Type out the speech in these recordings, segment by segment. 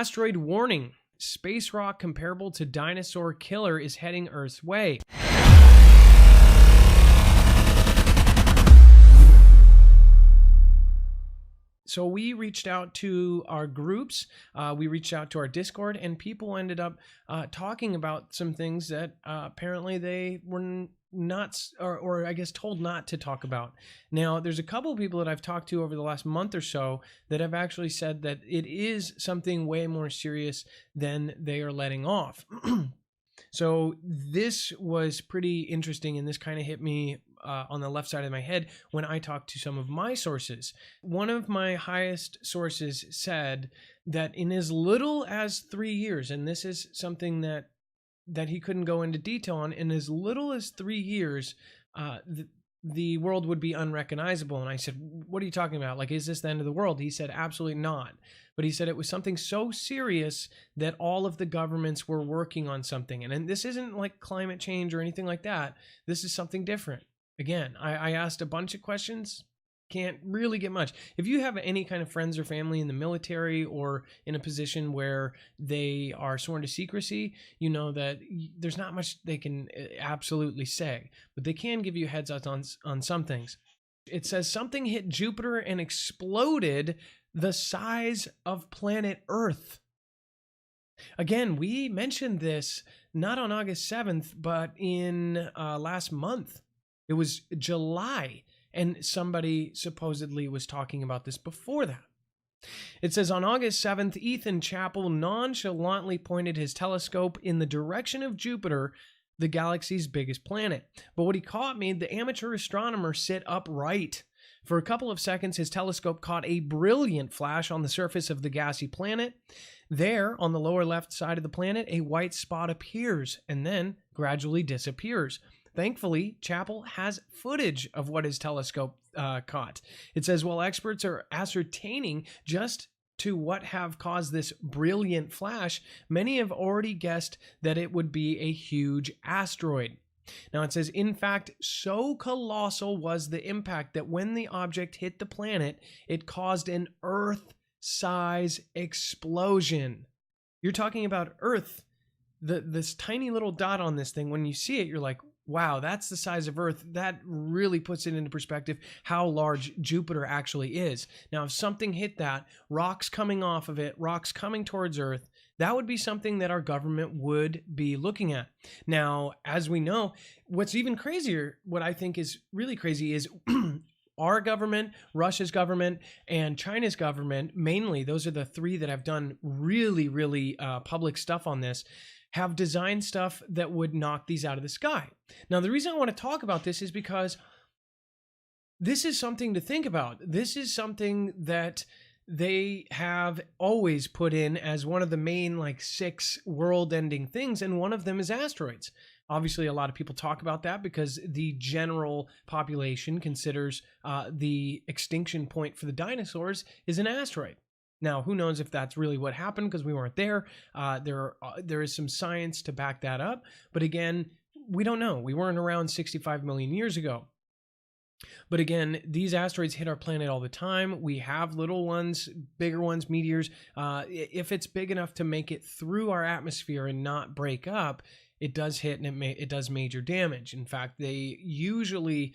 Asteroid Warning. Space rock comparable to dinosaur killer is heading Earth's way. So we reached out to our groups, we reached out to our Discord, and people ended up talking about some things that apparently they were not, or I guess told not to talk about. Now, there's a couple of people that I've talked to over the last month or so that have actually said that it is something way more serious than they are letting off. So this was pretty interesting, and this kind of hit me on the left side of my head when I talked to some of my sources. One of my highest sources said that in as little as 3 years, and this is something that he couldn't go into detail on, in as little as 3 years, the world would be unrecognizable. And I said, what are you talking about? Like, is this the end of the world? He said, absolutely not. But he said it was something so serious that all of the governments were working on something. And this isn't like climate change or anything like that. This is something different. Again, I asked a bunch of questions, can't really get much. If you have any kind of friends or family in the military or in a position where they are sworn to secrecy, you know that there's not much they can absolutely say, but they can give you heads up on some things. It says something hit Jupiter and exploded the size of planet Earth. Again, we mentioned this not on August 7th, but in last month. It was July, and somebody supposedly was talking about this before that. It says on August 7th, Ethan Chappell nonchalantly pointed his telescope in the direction of Jupiter, the galaxy's biggest planet. But what he caught made the amateur astronomer sit upright. For a couple of seconds, his telescope caught a brilliant flash on the surface of the gassy planet. There, on the lower left side of the planet, a white spot appears and then gradually disappears. Thankfully, Chappell has footage of what his telescope caught. It says, while experts are ascertaining just to what have caused this brilliant flash, many have already guessed that it would be a huge asteroid. Now it says, in fact, so colossal was the impact that when the object hit the planet, it caused an Earth-size explosion. You're talking about Earth, this tiny little dot on this thing. When you see it, you're like, wow, that's the size of Earth. That really puts it into perspective how large Jupiter actually is. Now, if something hit that, rocks coming off of it, rocks coming towards Earth, that would be something that our government would be looking at. Now, as we know, what's even crazier, what I think is really crazy is our government, Russia's government, and China's government, mainly, those are the three that have done really public stuff on this, have designed stuff that would knock these out of the sky. Now, the reason I want to talk about this is because this is something to think about. This is something that they have always put in as one of the main 6 world-ending things, and one of them is asteroids. Obviously, a lot of people talk about that because the general population considers the extinction point for the dinosaurs is an asteroid. Now, who knows if that's really what happened because we weren't there. There is some science to back that up. But again, we don't know. We weren't around 65 million years ago. But again, these asteroids hit our planet all the time. We have little ones, bigger ones, meteors. If it's big enough to make it through our atmosphere and not break up, it does hit and it does major damage. In fact, they usually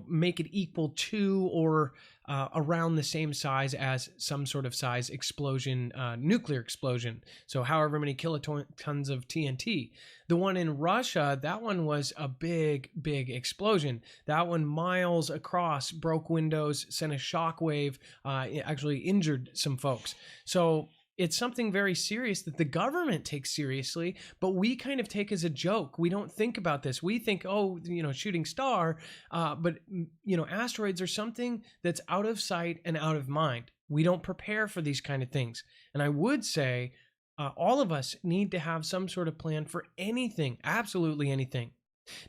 make it equal to or around the same size as some sort of size explosion, nuclear explosion. So however many kilotons of TNT. The one in Russia, that one was a big explosion. That one miles across, broke windows, sent a shockwave, actually injured some folks. So it's something very serious that the government takes seriously, but we kind of take as a joke. We don't think about this. We think, shooting star, but asteroids are something that's out of sight and out of mind. We don't prepare for these kind of things. And I would say all of us need to have some sort of plan for anything, absolutely anything.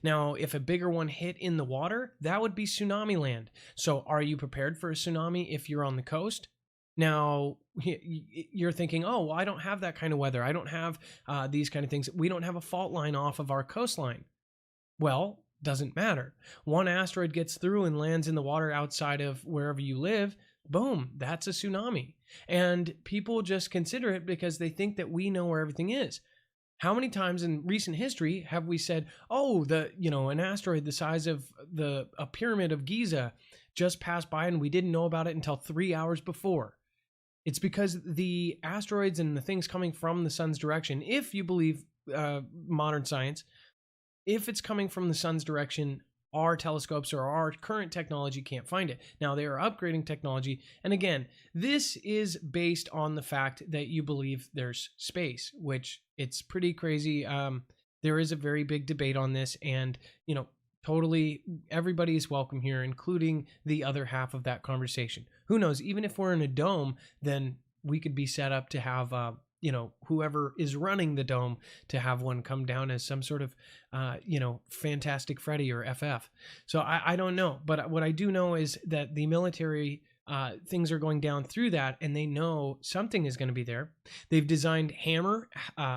Now, if a bigger one hit in the water, that would be tsunami land. So are you prepared for a tsunami if you're on the coast? Now, you're thinking, oh, well, I don't have that kind of weather. I don't have these kind of things. We don't have a fault line off of our coastline. Well, doesn't matter. One asteroid gets through and lands in the water outside of wherever you live. boom, that's a tsunami. And people just consider it because they think that we know where everything is. How many times in recent history have we said, oh, an asteroid the size of a pyramid of Giza just passed by and we didn't know about it until 3 hours before? It's because the asteroids and the things coming from the sun's direction, if you believe modern science, if it's coming from the sun's direction, our telescopes or our current technology can't find it. Now, they are upgrading technology. And again, this is based on the fact that you believe there's space, which it's pretty crazy. There is a very big debate on this, and, totally everybody is welcome here, including the other half of that conversation. Who knows? Even if we're in a dome, then we could be set up to have whoever is running the dome to have one come down as some sort of, Fantastic Freddy or FF. So I don't know. But what I do know is that the military things are going down through that, and they know something is going to be there. They've designed H.A.M.M.E.R,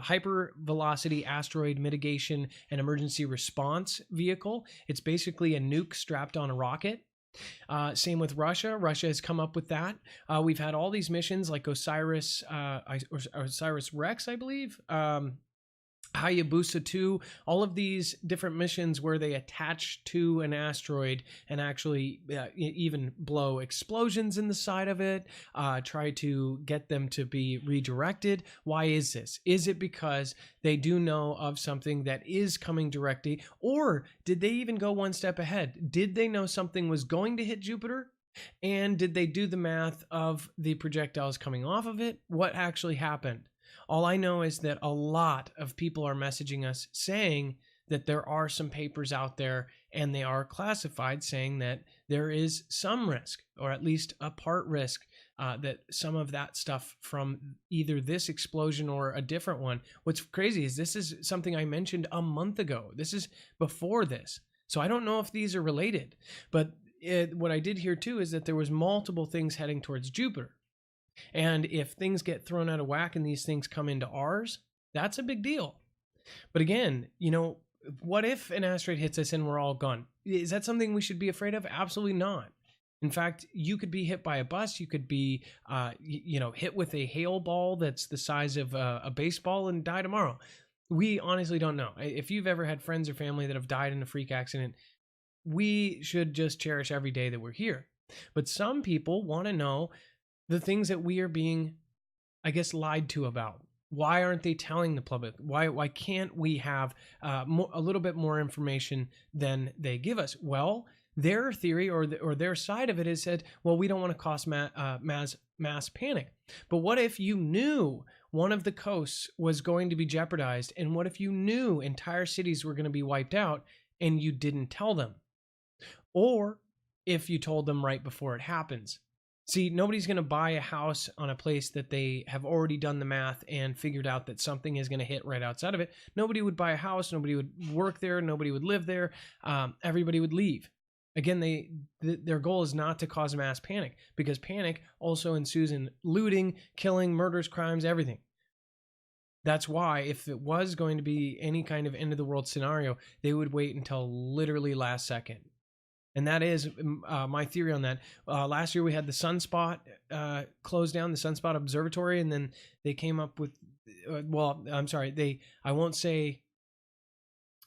Hyper Velocity Asteroid Mitigation and Emergency Response Vehicle. It's basically a nuke strapped on a rocket. Same with Russia. Russia has come up with that. We've had all these missions like Osiris Rex, I believe, Hayabusa 2, all of these different missions where they attach to an asteroid and actually even blow explosions in the side of it, try to get them to be redirected. Why is this? Is it because they do know of something that is coming directly, or did they even go one step ahead? Did they know something was going to hit Jupiter? And did they do the math of the projectiles coming off of it? What actually happened? All I know is that a lot of people are messaging us saying that there are some papers out there, and they are classified, saying that there is some risk, or at least a part risk, that some of that stuff from either this explosion or a different one. What's crazy is this is something I mentioned a month ago. This is before this. So I don't know if these are related. But what I did hear too is that there was multiple things heading towards Jupiter. And if things get thrown out of whack and these things come into ours, that's a big deal. But again, what if an asteroid hits us and we're all gone? Is that something we should be afraid of? Absolutely not. In fact, you could be hit by a bus. You could be, hit with a hail ball that's the size of a baseball and die tomorrow. We honestly don't know. If you've ever had friends or family that have died in a freak accident, we should just cherish every day that we're here. But some people want to know the things that we are being, I guess, lied to about. Why aren't they telling the public? Why can't we have a little bit more information than they give us? Well, their theory or their side of it is said, well, we don't want to cause mass panic. But what if you knew one of the coasts was going to be jeopardized? And what if you knew entire cities were going to be wiped out and you didn't tell them? Or if you told them right before it happens? See, nobody's going to buy a house on a place that they have already done the math and figured out that something is going to hit right outside of it. Nobody would buy a house. Nobody would work there. Nobody would live there. Everybody would leave. Again, their goal is not to cause mass panic, because panic also ensues in looting, killing, murders, crimes, everything. That's why if it was going to be any kind of end of the world scenario, they would wait until literally last second. And that is my theory on that. Last year we had the Sunspot close down, the Sunspot Observatory, and then they came up with, I won't say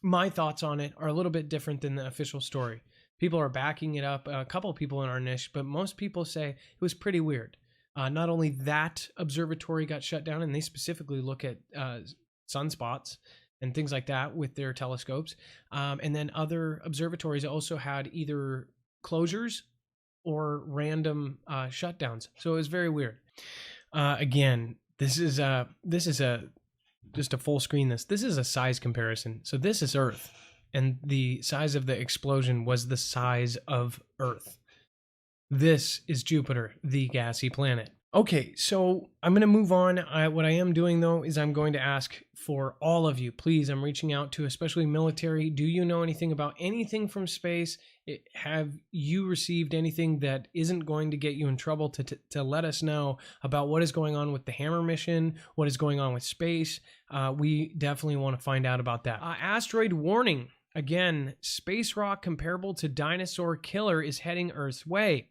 my thoughts on it are a little bit different than the official story. People are backing it up, a couple of people in our niche, but most people say it was pretty weird. Not only that observatory got shut down, and they specifically look at sunspots and things like that with their telescopes. And then other observatories also had either closures or random shutdowns. So it was very weird. Again, this is just a full screen. This is a size comparison. So this is Earth, and the size of the explosion was the size of Earth. This is Jupiter, the gassy planet. Okay, so I'm going to move on. What I am doing, though, is I'm going to ask for all of you. Please, I'm reaching out to especially military. Do you know anything about anything from space? Have you received anything that isn't going to get you in trouble to let us know about what is going on with the H.A.M.M.E.R mission, what is going on with space? We definitely want to find out about that. Asteroid Warning. Again, space rock comparable to dinosaur killer is heading Earth's way.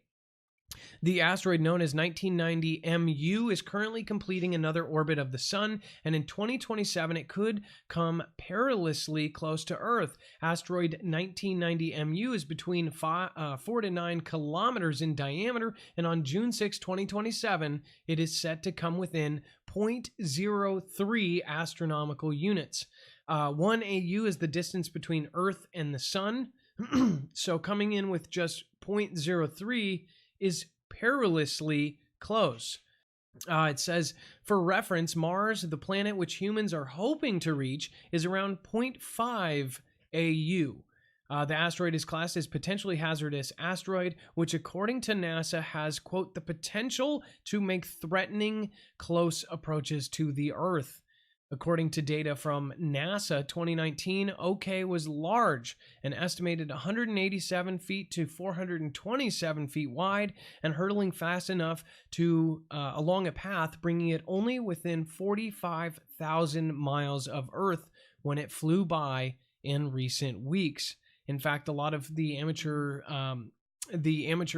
The asteroid known as 1990 MU is currently completing another orbit of the sun, and in 2027 it could come perilously close to Earth. Asteroid 1990 MU is between 4 to 9 kilometers in diameter, and on June 6, 2027, it is set to come within 0.03 astronomical units. 1 AU is the distance between Earth and the sun, so coming in with just 0.03 is perilously close. It says, for reference, Mars, the planet which humans are hoping to reach, is around 0.5 AU. The asteroid is classed as potentially hazardous asteroid, which according to NASA has, quote, the potential to make threatening close approaches to the Earth. According to data from NASA 2019, OK was large, an estimated 187 feet to 427 feet wide, and hurtling fast enough to along a path, bringing it only within 45,000 miles of Earth when it flew by in recent weeks. In fact, a lot of the amateur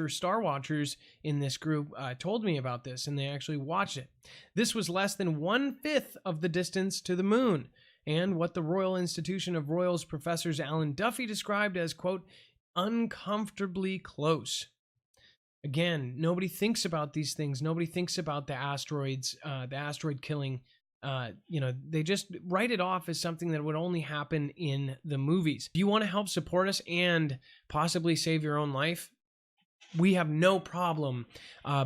Star Watchers in this group told me about this, and they actually watched it. This was less than 1/5 of the distance to the moon, and what the Royal Institution of Royals professors Alan Duffy described as, quote, uncomfortably close. Again, nobody thinks about these things. Nobody thinks about the asteroids, the asteroid killing. They just write it off as something that would only happen in the movies. If you want to help support us and possibly save your own life, we have no problem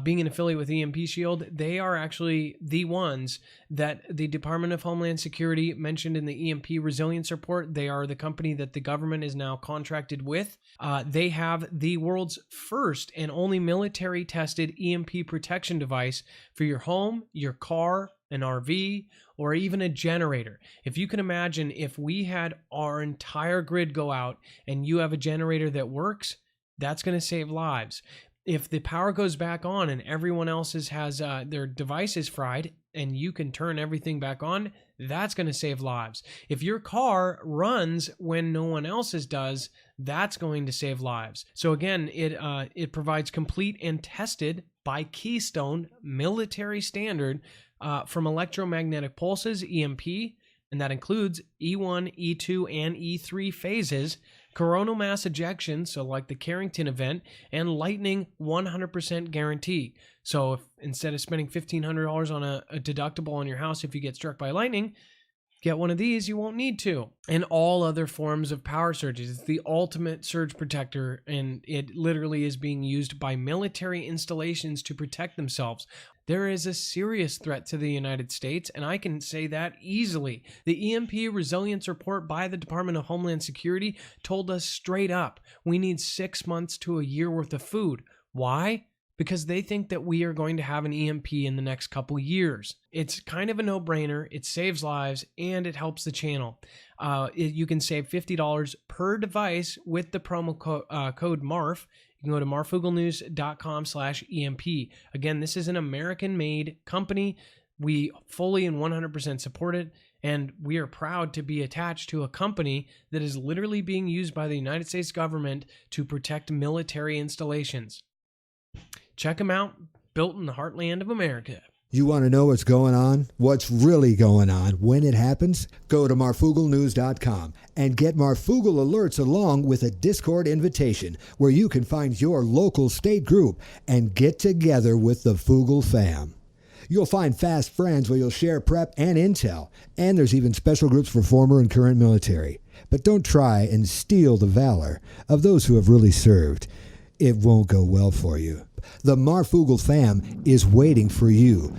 being an affiliate with EMP Shield. They are actually the ones that the Department of Homeland Security mentioned in the EMP Resilience Report. They are the company that the government is now contracted with. They have the world's first and only military-tested EMP protection device for your home, your car, an RV, or even a generator. If you can imagine, if we had our entire grid go out and you have a generator that works, that's going to save lives. If the power goes back on and everyone else has their devices fried and you can turn everything back on, that's going to save lives. If your car runs when no one else's does, that's going to save lives. So again, it provides complete and tested by Keystone military standard from electromagnetic pulses, EMP, and that includes E1, E2, and E3 phases, coronal mass ejection, so like the Carrington event, and lightning 100% guarantee. So if instead of spending $1,500 on a deductible on your house if you get struck by lightning, get one of these, you won't need to. And all other forms of power surges. It's the ultimate surge protector, and it literally is being used by military installations to protect themselves. There is a serious threat to the United States, and I can say that easily. The EMP Resilience Report by the Department of Homeland Security told us straight up, we need 6 months to a year worth of food. Why? Because they think that we are going to have an EMP in the next couple years. It's kind of a no-brainer. It saves lives, and it helps the channel. You can save $50 per device with the promo code MARF. You can go to marfooglenews.com/EMP. Again, this is an American-made company. We fully and 100% support it, and we are proud to be attached to a company that is literally being used by the United States government to protect military installations. Check them out, built in the heartland of America. You want to know what's going on? What's really going on when it happens? Go to marfooglenews.com and get Marfoogle alerts along with a Discord invitation where you can find your local state group and get together with the Foogle Fam. You'll find fast friends where you'll share prep and intel, and there's even special groups for former and current military. But don't try and steal the valor of those who have really served. It won't go well for you. The Marfoogle Fam is waiting for you.